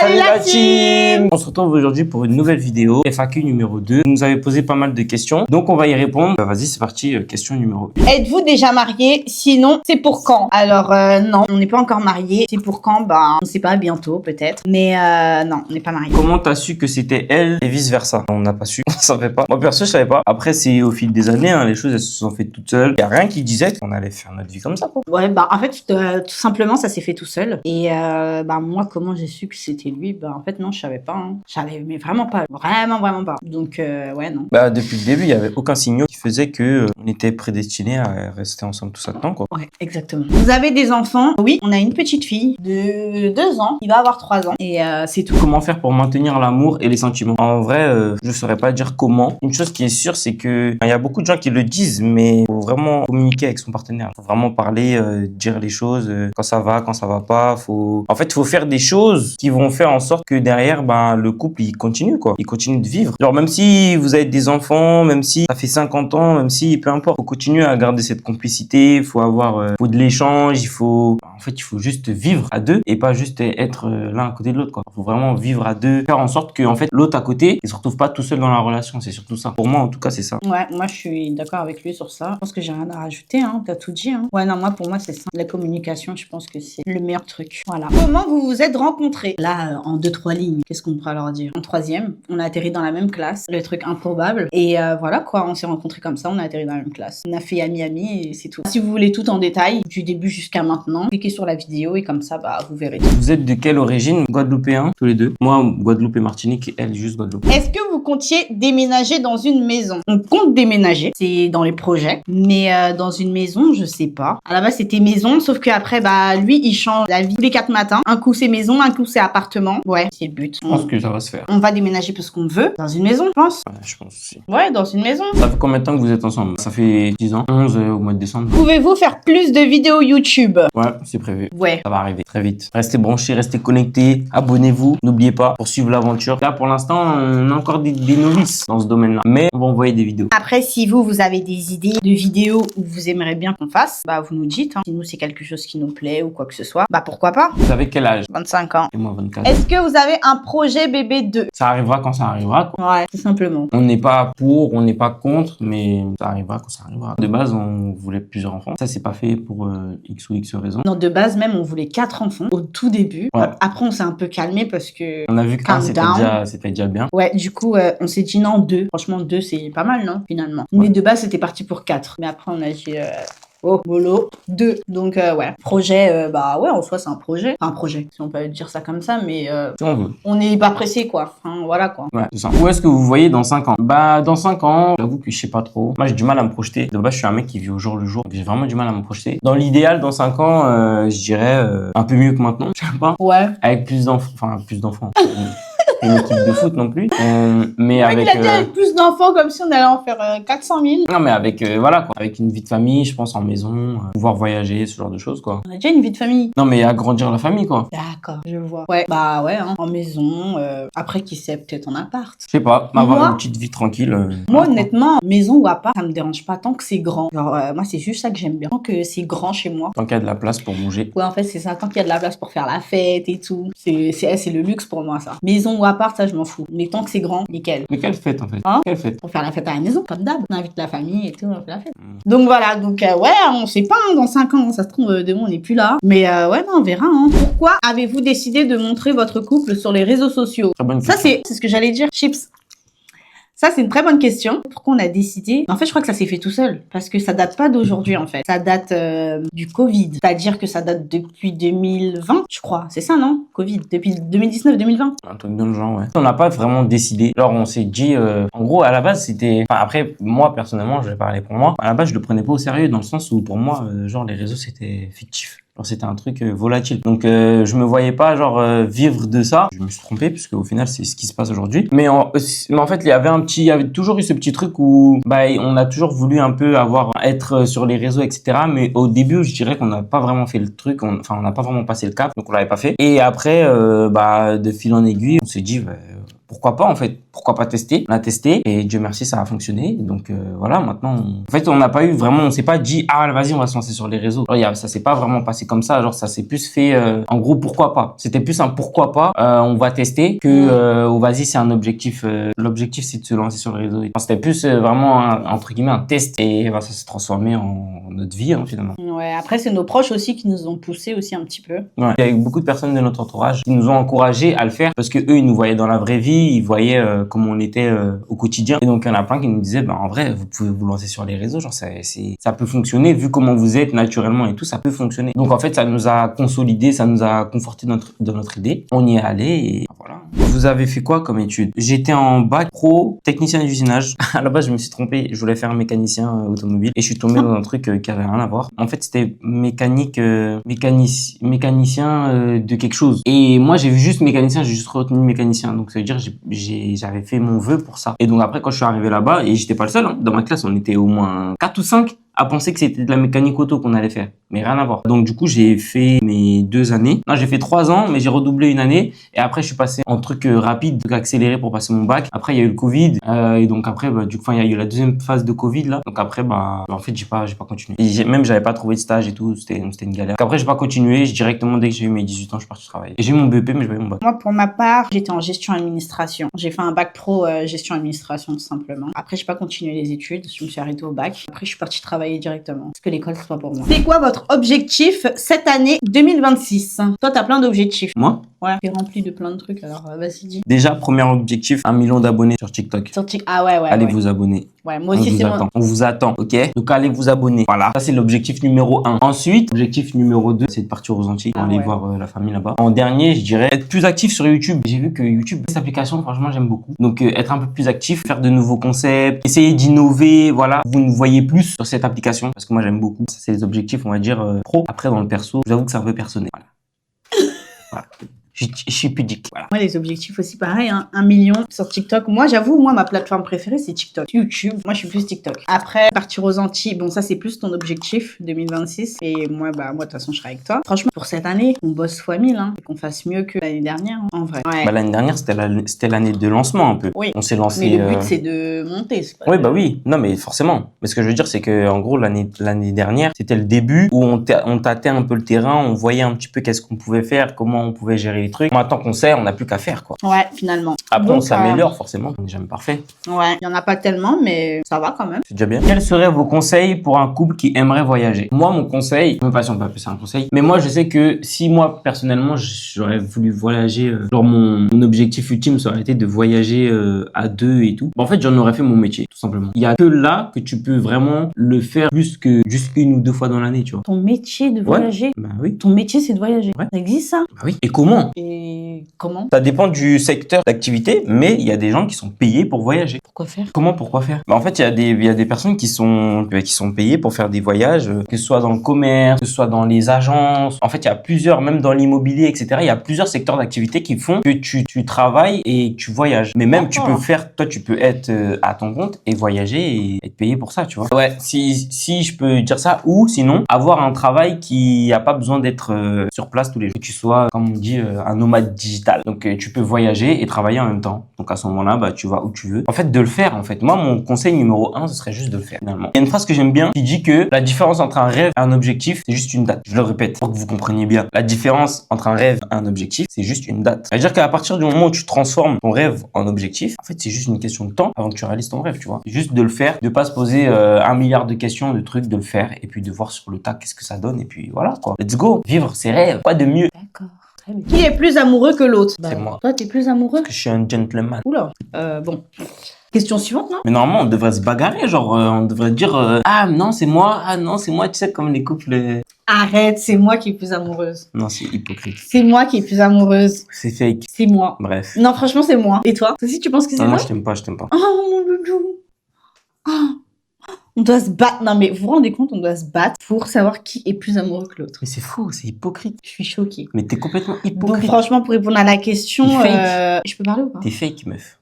Salut la team. On se retrouve aujourd'hui pour une nouvelle vidéo, FAQ numéro 2. Vous nous avez posé pas mal de questions, donc on va y répondre. Vas-y, c'est parti, question numéro 1. Êtes-vous déjà marié? Sinon, c'est pour quand? Alors, non, on n'est pas encore marié. C'est pour quand? Bah, on sait pas, bientôt peut-être. Mais non, on n'est pas marié. Comment t'as su que c'était elle et vice versa? On n'a pas su, on savait pas. Moi perso, je savais pas. Après, c'est au fil des années, les choses elles se sont faites toutes seules. Y a rien qui disait qu'on allait faire notre vie comme ça, quoi. Ouais, bah en fait, tout simplement, ça s'est fait tout seul. Et bah moi, comment j'ai su que c'était lui? Bah en fait, non, je savais pas. Hein. J'avais, mais vraiment pas. Vraiment pas. Donc, ouais, non. Bah depuis le début, il y avait aucun signal qui faisait que on était prédestinés à rester ensemble tout ça de temps, quoi. Ouais, exactement. Vous avez des enfants? Oui, on a une petite fille de 2 ans. Il va avoir 3 ans. Et c'est tout. Comment faire pour maintenir l'amour et les sentiments? En vrai, je saurais pas dire comment. Une chose qui est sûre, c'est que il y a beaucoup de gens qui le disent, mais faut vraiment communiquer avec son partenaire. Faut vraiment parler, dire les choses quand ça va pas. En fait, faut faire des choses qui vont faire en sorte que derrière, ben le couple il continue, quoi. Il continue de vivre. Genre même si vous avez des enfants, même si ça fait 50 ans, même si peu importe, faut continuer à garder cette complicité. Faut avoir, faut de l'échange. En fait, il faut juste vivre à deux et pas juste être l'un à côté de l'autre, quoi. Faut vraiment vivre à deux, faire en sorte que en fait l'autre à côté il se retrouve pas tout seul dans la relation. C'est surtout ça. Pour moi, en tout cas, c'est ça. Ouais, moi je suis d'accord avec lui sur ça. Je pense que j'ai rien à rajouter, hein. T'as tout dit, hein. Ouais, non, pour moi c'est ça. La communication, je pense que c'est le meilleur truc. Voilà. Comment vous vous êtes rencontrés? Là, en 2-3 lignes, qu'est-ce qu'on pourra leur dire? En 3e, on a atterri dans la même classe, le truc improbable. Et voilà quoi, on s'est rencontrés comme ça, on a atterri dans la même classe. On a fait ami et c'est tout. Si vous voulez tout en détail, du début jusqu'à maintenant, cliquez sur la vidéo et comme ça, bah vous verrez. Vous êtes de quelle origine? Guadeloupéen, tous les deux. Moi, Guadeloupe et Martinique, et elle, juste Guadeloupe. Est-ce que vous comptiez déménager dans une maison? On compte déménager, c'est dans les projets, mais dans une maison, je sais pas. À la base, c'était maison, sauf qu'après, bah lui, il change la vie tous les 4 matins. Un coup, c'est maison, un coup, c'est appartement. Ouais, c'est le but. Je pense que ça va se faire. On va déménager parce qu'on veut, dans une maison, je pense. Ouais, je pense aussi. Ouais, dans une maison. Ça fait combien de temps que vous êtes ensemble? Ça fait 10 ans, 11 au mois de décembre. Pouvez-vous faire plus de vidéos YouTube? Ouais, c'est prévu. Ouais. Ça va arriver très vite. Restez branchés, restez connectés, abonnez-vous. N'oubliez pas, pour suivre l'aventure. Là, pour l'instant, on a encore des novices dans ce domaine-là. Mais on va envoyer des vidéos. Après, si vous avez des idées de vidéos où vous aimeriez bien qu'on fasse, bah vous nous dites. Hein. Si nous, c'est quelque chose qui nous plaît ou quoi que ce soit, bah pourquoi pas? Vous avez quel âge? 25 ans. Et moi, 24. Est-ce que vous avez un projet bébé 2? Ça arrivera quand ça arrivera, quoi. Ouais, tout simplement. On n'est pas pour, on n'est pas contre, mais ça arrivera quand ça arrivera. De base, on voulait plusieurs enfants. Ça, c'est pas fait pour X ou X raison. Non, de base, même, on voulait 4 enfants au tout début. Ouais. Après, on s'est un peu calmé parce que... On a vu qu'un, c'était déjà bien. Ouais, du coup, on s'est dit non, 2. Franchement, 2, c'est pas mal, non? Finalement. Ouais. Mais de base, c'était parti pour 4. Mais après, on a dit... Oh, mollo, 2. Donc, ouais. Projet, bah ouais, en soi, c'est un projet. Enfin, un projet, si on peut dire ça comme ça, mais Si on veut. on n'est pas pressé, quoi. Enfin, voilà, quoi. Ouais, c'est ça. Où est-ce que vous voyez dans 5 ans? Bah, dans 5 ans, j'avoue que je sais pas trop. Moi, j'ai du mal à me projeter. De base, je suis un mec qui vit au jour le jour. J'ai vraiment du mal à me projeter. Dans l'idéal, dans 5 ans, je dirais un peu mieux que maintenant. Je sais pas. Ouais. Avec plus d'enfants. Enfin, plus d'enfants. Une équipe de foot non plus. Mais avec... Il a dit avec plus d'enfants comme si on allait en faire 400 000. Non, mais avec, voilà, quoi. Avec une vie de famille, je pense, en maison, pouvoir voyager, ce genre de choses, quoi. On a déjà une vie de famille. Non, mais agrandir la famille, quoi. D'accord, je vois. Ouais, bah ouais, hein, en maison. Après, qui sait, peut-être en appart. Je sais pas, avoir Moi- une petite vie tranquille. Moi, voilà, honnêtement, maison ou appart, ça me dérange pas tant que c'est grand. Genre, moi, c'est juste ça que j'aime bien. Tant que c'est grand chez moi. quoi. Tant qu'il y a de la place pour bouger. Ouais, en fait, c'est ça. Tant qu'il y a de la place pour faire la fête et tout. C'est le luxe pour moi, ça. Maison ou appart, ça, je m'en fous. Mais tant que c'est grand, nickel. Mais quelle fête, en fait? Hein? Quelle fête? Pour faire la fête à la maison, comme d'hab. On invite la famille et tout, on fait la fête. Donc voilà, donc ouais, on sait pas, hein, dans 5 ans, ça se trouve, demain, on n'est plus là. Mais ouais, non, on verra. Hein. Pourquoi avez-vous décidé de montrer votre couple sur les réseaux sociaux? Très bonne Ça, question. c'est ce que j'allais dire. Chips. Ça, c'est une très bonne question. Pourquoi on a décidé? En fait, je crois que ça s'est fait tout seul. Parce que ça date pas d'aujourd'hui, en fait. Ça date du Covid. C'est-à-dire que ça date depuis 2020, je crois. C'est ça, non? Covid. Depuis 2019-2020. Un truc dans le genre, ouais. On n'a pas vraiment décidé. Alors, on s'est dit, en gros, à la base, c'était... Enfin, après, moi, personnellement, je vais parler pour moi. À la base, je le prenais pas au sérieux dans le sens où, pour moi, genre, les réseaux, c'était fictif. Genre, c'était un truc volatile. Donc, je me voyais pas, genre, vivre de ça. Je me suis trompé, puisque au final, c'est ce qui se passe aujourd'hui. Mais en fait, il y avait toujours eu ce petit truc où, bah, on a toujours voulu un peu être sur les réseaux, etc. Mais au début, je dirais qu'on n'a pas vraiment fait le truc. On n'a pas vraiment passé le cap. Donc, on l'avait pas fait. Et après, bah, de fil en aiguille, on s'est dit, bah, pourquoi pas en fait, pourquoi pas tester. On a testé et Dieu merci ça a fonctionné. Donc voilà, maintenant en fait on n'a pas eu vraiment, on s'est pas dit ah vas-y on va se lancer sur les réseaux. Alors, ça s'est pas vraiment passé comme ça, genre ça s'est plus fait en gros pourquoi pas. C'était plus un pourquoi pas, on va tester que oh, vas-y c'est un objectif. L'objectif c'est de se lancer sur les réseaux. Enfin, c'était plus vraiment entre guillemets un test et ça s'est transformé en notre vie finalement. Ouais, après c'est nos proches aussi qui nous ont poussé aussi un petit peu. Ouais. Il y a eu beaucoup de personnes de notre entourage qui nous ont encouragés à le faire parce que eux ils nous voyaient dans la vraie vie, ils voyaient comment on était au quotidien. Et donc il y en a plein qui nous disaient en vrai vous pouvez vous lancer sur les réseaux, genre ça peut fonctionner vu comment vous êtes naturellement et tout, ça peut fonctionner. Donc en fait ça nous a consolidé, ça nous a conforté dans notre idée. On y est allé et voilà. Vous avez fait quoi comme études? J'étais en bac pro technicien d'usinage. À la base je me suis trompé, je voulais faire mécanicien automobile et je suis tombé dans un truc qui avait rien à voir. En fait c'était mécanicien de quelque chose. Et moi j'ai vu juste mécanicien, j'ai juste retenu mécanicien. Donc ça veut dire j'avais fait mon vœu pour ça. Et donc après quand je suis arrivé là-bas, et j'étais pas le seul, dans ma classe on était au moins 4 ou 5 à penser que c'était de la mécanique auto qu'on allait faire. Mais rien à voir. Donc du coup j'ai fait mes 2 années. Non j'ai fait 3 ans mais j'ai redoublé une année. Et après je suis passé en truc rapide, truc accéléré pour passer mon bac. Après il y a eu le Covid. Et donc après du coup il y a eu la deuxième phase de Covid là. Donc après en fait j'ai pas continué. Et même j'avais pas trouvé de stage et tout. C'était une galère. Donc après j'ai pas continué. Directement dès que j'ai eu mes 18 ans je suis parti travailler. Et j'ai eu mon BEP mais j'ai pas eu mon bac. Moi pour ma part j'étais en gestion administration. J'ai fait un bac pro gestion administration tout simplement. Après j'ai pas continué les études. Je me suis arrêtée au bac. Après je suis partie travailler directement. Parce que l'école c'est pas pour moi. C'est quoi votre objectif cette année 2026? Toi t'as plein d'objectifs. Moi? Ouais. T'es rempli de plein de trucs alors vas-y dis. Déjà premier objectif 1 million d'abonnés sur TikTok. Ah ouais. Allez vous abonner. Ouais, moi aussi c'est moi. On vous attend, ok? Donc allez vous abonner. Voilà, ça c'est l'objectif numéro 1. Ensuite, objectif numéro 2, c'est de partir aux Antilles, aller voir la famille là-bas. En dernier, je dirais être plus actif sur YouTube. J'ai vu que YouTube, cette application, franchement, j'aime beaucoup. Donc être un peu plus actif, faire de nouveaux concepts, essayer d'innover, voilà. Vous nous voyez plus sur cette application parce que moi j'aime beaucoup. Ça c'est les objectifs, on va dire pro. Après dans le perso, j'avoue que c'est un peu personnel. Voilà. Je suis pudique, voilà. Moi, les objectifs aussi, pareil, 1 million sur TikTok. Moi, j'avoue, ma plateforme préférée, c'est TikTok. YouTube, moi, je suis plus TikTok. Après, partir aux Antilles, bon, ça, c'est plus ton objectif 2026. Et moi, de toute façon, je serai avec toi. Franchement, pour cette année, on bosse fois 1000, et qu'on fasse mieux que l'année dernière, en vrai. Ouais. L'année dernière, c'était l'année de lancement, un peu. Oui. On s'est lancé. Mais le but, c'est de monter, c'est pas Oui, oui. Non, mais forcément. Mais ce que je veux dire, c'est que, en gros, l'année dernière, c'était le début où on tâtait un peu le terrain, on voyait un petit peu qu'est-ce qu'on pouvait faire, comment on pouvait gérer les trucs. Maintenant qu'on sait, on n'a plus qu'à faire, quoi. Ouais, finalement. Après, on s'améliore, forcément. On n'est jamais parfait. Ouais, il y en a pas tellement, mais ça va quand même. C'est déjà bien. Quels seraient vos conseils pour un couple qui aimerait voyager? Moi, mon conseil, même pas si on peut appeler ça un conseil, mais moi, je sais que si moi, personnellement, j'aurais voulu voyager, genre mon objectif ultime, ça aurait été de voyager à 2 et tout. En fait, j'en aurais fait mon métier, tout simplement. Il y a que là que tu peux vraiment le faire plus que juste 1 ou 2 fois dans l'année, tu vois. Ton métier de voyager? Bah oui. Ton métier, c'est de voyager? Ouais. Ça existe, ça? Bah oui. Et comment? Comment? Ça dépend du secteur d'activité, mais il y a des gens qui sont payés pour voyager. Pourquoi faire? Pourquoi faire? En fait, il y a des personnes qui sont payées pour faire des voyages, que ce soit dans le commerce, que ce soit dans les agences. En fait, il y a plusieurs, même dans l'immobilier, etc. Il y a plusieurs secteurs d'activité qui font que tu travailles et tu voyages. Mais même, tu peux être à ton compte et voyager et être payé pour ça, tu vois. Ouais, si je peux dire ça, ou sinon, avoir un travail qui a pas besoin d'être sur place tous les jours. Que tu sois, comme on dit, un nomade digital. Donc, tu peux voyager et travailler en même temps. Donc, à ce moment-là, tu vas où tu veux. En fait, de le faire, en fait. Moi, mon conseil numéro 1, ce serait juste de le faire, finalement. Il y a une phrase que j'aime bien qui dit que la différence entre un rêve et un objectif, c'est juste une date. Je le répète pour que vous compreniez bien. La différence entre un rêve et un objectif, c'est juste une date. C'est-à-dire qu'à partir du moment où tu transformes ton rêve en objectif, en fait, c'est juste une question de temps avant que tu réalises ton rêve, tu vois. Juste de le faire, de pas se poser 1 milliard de questions, de trucs, de le faire et puis de voir sur le tas qu'est-ce que ça donne et puis voilà, quoi. Let's go. Vivre ses rêves. Quoi de mieux? D'accord. Qui est plus amoureux que l'autre? C'est moi. Toi, t'es plus amoureux? Parce que je suis un gentleman. Oula. Bon. Question suivante, non? Mais normalement, on devrait se bagarrer, genre, on devrait dire ah non, c'est moi, tu sais, comme les couples. Arrête, c'est moi qui est plus amoureuse. Non, c'est hypocrite. C'est moi qui est plus amoureuse. C'est fake. C'est moi. Bref. Non, franchement, c'est moi. Et toi? Toi aussi, tu penses que c'est moi? Non, moi, je t'aime pas. Oh, mon loulou. Oh. On doit se battre. Non, mais vous vous rendez compte, on doit se battre pour savoir qui est plus amoureux que l'autre. Mais c'est fou, c'est hypocrite. Je suis choquée. Mais t'es complètement hypocrite. Donc, franchement, pour répondre à la question, je peux parler ou pas? T'es fake, meuf.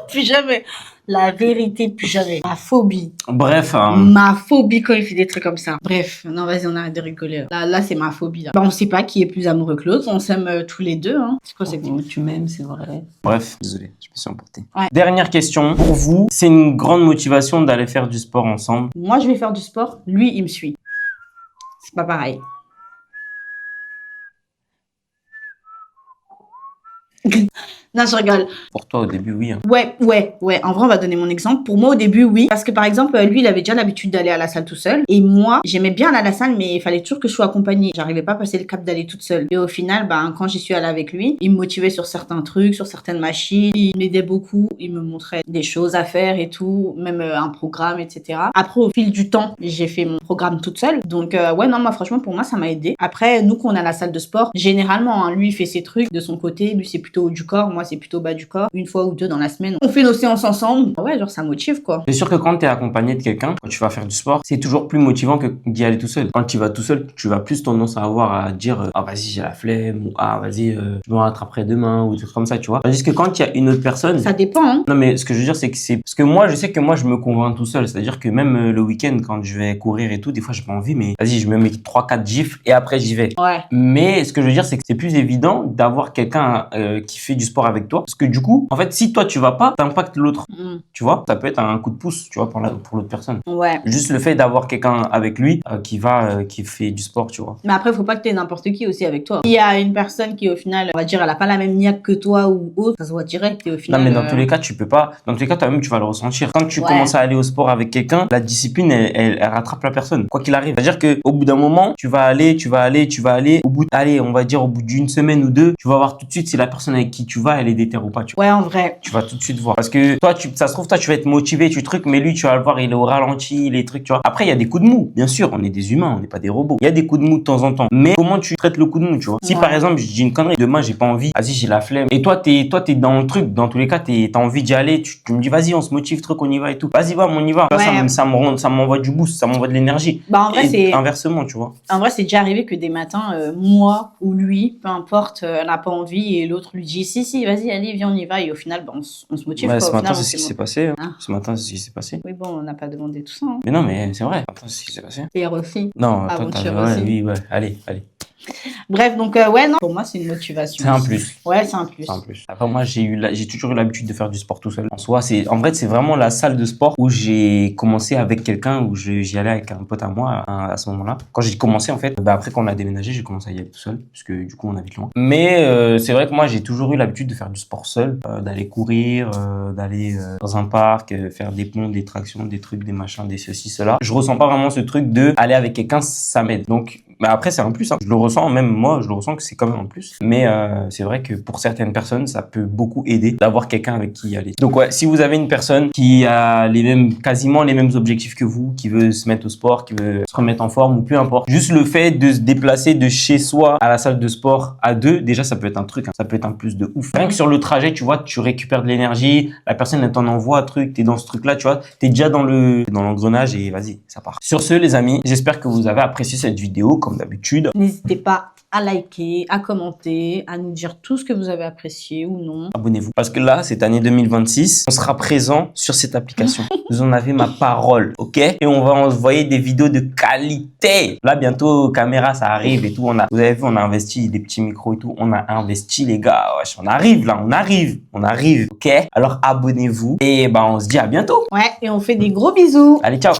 Plus jamais. La vérité, plus jamais. Ma phobie. Bref, Ma phobie quand il fait des trucs comme ça. Bref, non, vas-y, on arrête de rigoler. Là, c'est ma phobie. Là. Bah, on sait pas qui est plus amoureux que l'autre. On s'aime tous les deux. Hein. C'est quoi cette Tu m'aimes, c'est vrai. bref, désolé, je me suis emporté. Ouais. Dernière question. Pour vous, c'est une grande motivation d'aller faire du sport ensemble? Moi, je vais faire du sport. Lui, il me suit. C'est pas pareil. Non, je rigole. Pour toi, au début, oui. Hein. Ouais. En vrai, on va donner mon exemple. Pour moi, au début, oui. Parce que, par exemple, lui, il avait déjà l'habitude d'aller à la salle tout seul. Et moi, j'aimais bien aller à la salle, mais il fallait toujours que je sois accompagnée. J'arrivais pas à passer le cap d'aller toute seule. Et au final, quand j'y suis allée avec lui, il me motivait sur certains trucs, sur certaines machines. Il m'aidait beaucoup. Il me montrait des choses à faire et tout. Même un programme, etc. Après, au fil du temps, j'ai fait mon programme toute seule. Donc, ouais, non, moi, franchement, pour moi, ça m'a aidé. Après, nous, qu'on a la salle de sport, généralement, lui, il fait ses trucs de son côté. Lui, c'est plutôt haut du corps. Moi, c'est plutôt bas du corps. Une fois ou deux dans la semaine, on fait nos séances ensemble. Ouais, genre ça motive quoi. C'est sûr que quand tu es accompagné de quelqu'un, quand tu vas faire du sport, c'est toujours plus motivant que d'y aller tout seul. Quand tu vas tout seul, tu vas plus tendance à avoir à dire ah vas-y j'ai la flemme ou ah vas-y je me rattraperai demain ou des trucs comme ça, tu vois. Tandis que quand il y a une autre personne, ça dépend. Hein. Non mais ce que je veux dire c'est que c'est parce que moi je sais que moi je me convainc tout seul, c'est-à-dire que même le week-end quand je vais courir et tout, des fois j'ai pas envie mais vas-y je me mets 3-4 gifs et après j'y vais. Ouais. Mais ce que je veux dire c'est que c'est plus évident d'avoir quelqu'un qui fait du sport avec toi parce que du coup en fait si toi tu vas pas, t'impactes l'autre. Tu vois, ça peut être un coup de pouce, tu vois, pour l'autre personne. Ouais. Juste le fait d'avoir quelqu'un avec lui qui fait du sport, tu vois. Mais après, faut pas que t'aies n'importe qui aussi avec toi. Il y a une personne qui, au final, on va dire, elle a pas la même niaque que toi ou autre, ça se voit direct et au final. Non, mais dans tous les cas, tu peux pas. Dans tous les cas, toi-même, tu vas le ressentir. Quand tu commences à aller au sport avec quelqu'un, la discipline, elle rattrape la personne, quoi qu'il arrive. C'est-à-dire que au bout d'un moment, tu vas aller. Au bout, allez, on va dire au bout d'une semaine ou deux, tu vas voir tout de suite si la personne avec qui tu vas, elle est déter ou pas. Tu vois. Ouais, en vrai. Tu vas tout de suite voir. Parce que toi, ça se trouve, toi, tu vas être motivé, tu trucs, mais lui, tu vas le voir, il est au ralenti, les trucs, tu vois. Après, il y a des coups de mou. Bien sûr, on est des humains, on n'est pas des robots. Il y a des coups de mou de temps en temps. Mais comment tu traites le coup de mou, tu vois? Si par exemple, je dis une connerie, demain, j'ai pas envie, vas-y, j'ai la flemme. Et toi, t'es dans le truc, dans tous les cas, t'as envie d'y aller, tu me dis, vas-y, on se motive, truc, on y va et tout. Vas-y, va, on y va. Ouais. Ça m'envoie du boost, ça m'envoie de l'énergie. En vrai, c'est inversement, tu vois. En vrai, c'est déjà arrivé que des matins, moi ou lui, peu importe, n'a pas envie et l'autre lui dit, si, vas-y, allez, viens, on y va. Et au final, on se motive. Ouais, quoi. ce Au matin, final, c'est ce qui s'est passé. Hein. Ce matin, c'est ce qui s'est passé. Oui, bon, on n'a pas demandé tout ça. Hein. Mais non, mais c'est vrai. Attends, c'est ce qui s'est passé. Hier aussi. Non, Aventure ouais, aussi. oui, ouais. Allez. Bref, donc ouais, non, pour moi, c'est une motivation. C'est un plus. Ouais, c'est un plus. Après, moi, j'ai toujours eu l'habitude de faire du sport tout seul. En soi, en vrai, c'est vraiment la salle de sport où j'ai commencé avec quelqu'un, où j'y allais avec un pote à moi à ce moment-là. Quand j'ai commencé, en fait, après qu'on a déménagé, j'ai commencé à y aller tout seul, parce que du coup, on habite loin. Mais c'est vrai que moi, j'ai toujours eu l'habitude de faire du sport seul, d'aller courir, d'aller dans un parc, faire des ponts, des tractions, des trucs, des machins, des ceci, cela. Je ressens pas vraiment ce truc de aller avec quelqu'un, ça m'aide. Donc, après, c'est un plus. Hein. Je le ressens, même moi, je le ressens que c'est quand même un plus. Mais c'est vrai que pour certaines personnes, ça peut beaucoup aider d'avoir quelqu'un avec qui y aller. Donc ouais, si vous avez une personne qui a quasiment les mêmes objectifs que vous, qui veut se mettre au sport, qui veut se remettre en forme ou peu importe, juste le fait de se déplacer de chez soi à la salle de sport à deux, déjà ça peut être un truc, hein. Ça peut être un plus de ouf. Rien que sur le trajet, tu vois, tu récupères de l'énergie, la personne elle t'en envoie un truc, t'es dans ce truc-là, tu vois, t'es déjà dans l'engrenage et vas-y, ça part. Sur ce, les amis, j'espère que vous avez apprécié cette vidéo comme d'habitude. N'hésitez pas à liker, à commenter, à nous dire tout ce que vous avez apprécié ou non. Abonnez-vous. Parce que là, cette année 2026, on sera présent sur cette application. Vous en avez ma parole, ok? Et on va envoyer des vidéos de qualité. Là, bientôt, caméra, ça arrive et tout. Vous avez vu, on a investi des petits micros et tout. On a investi, les gars. Wesh, on arrive là, on arrive, ok? Alors, abonnez-vous et on se dit à bientôt. Ouais, et on fait des gros bisous. Allez, ciao!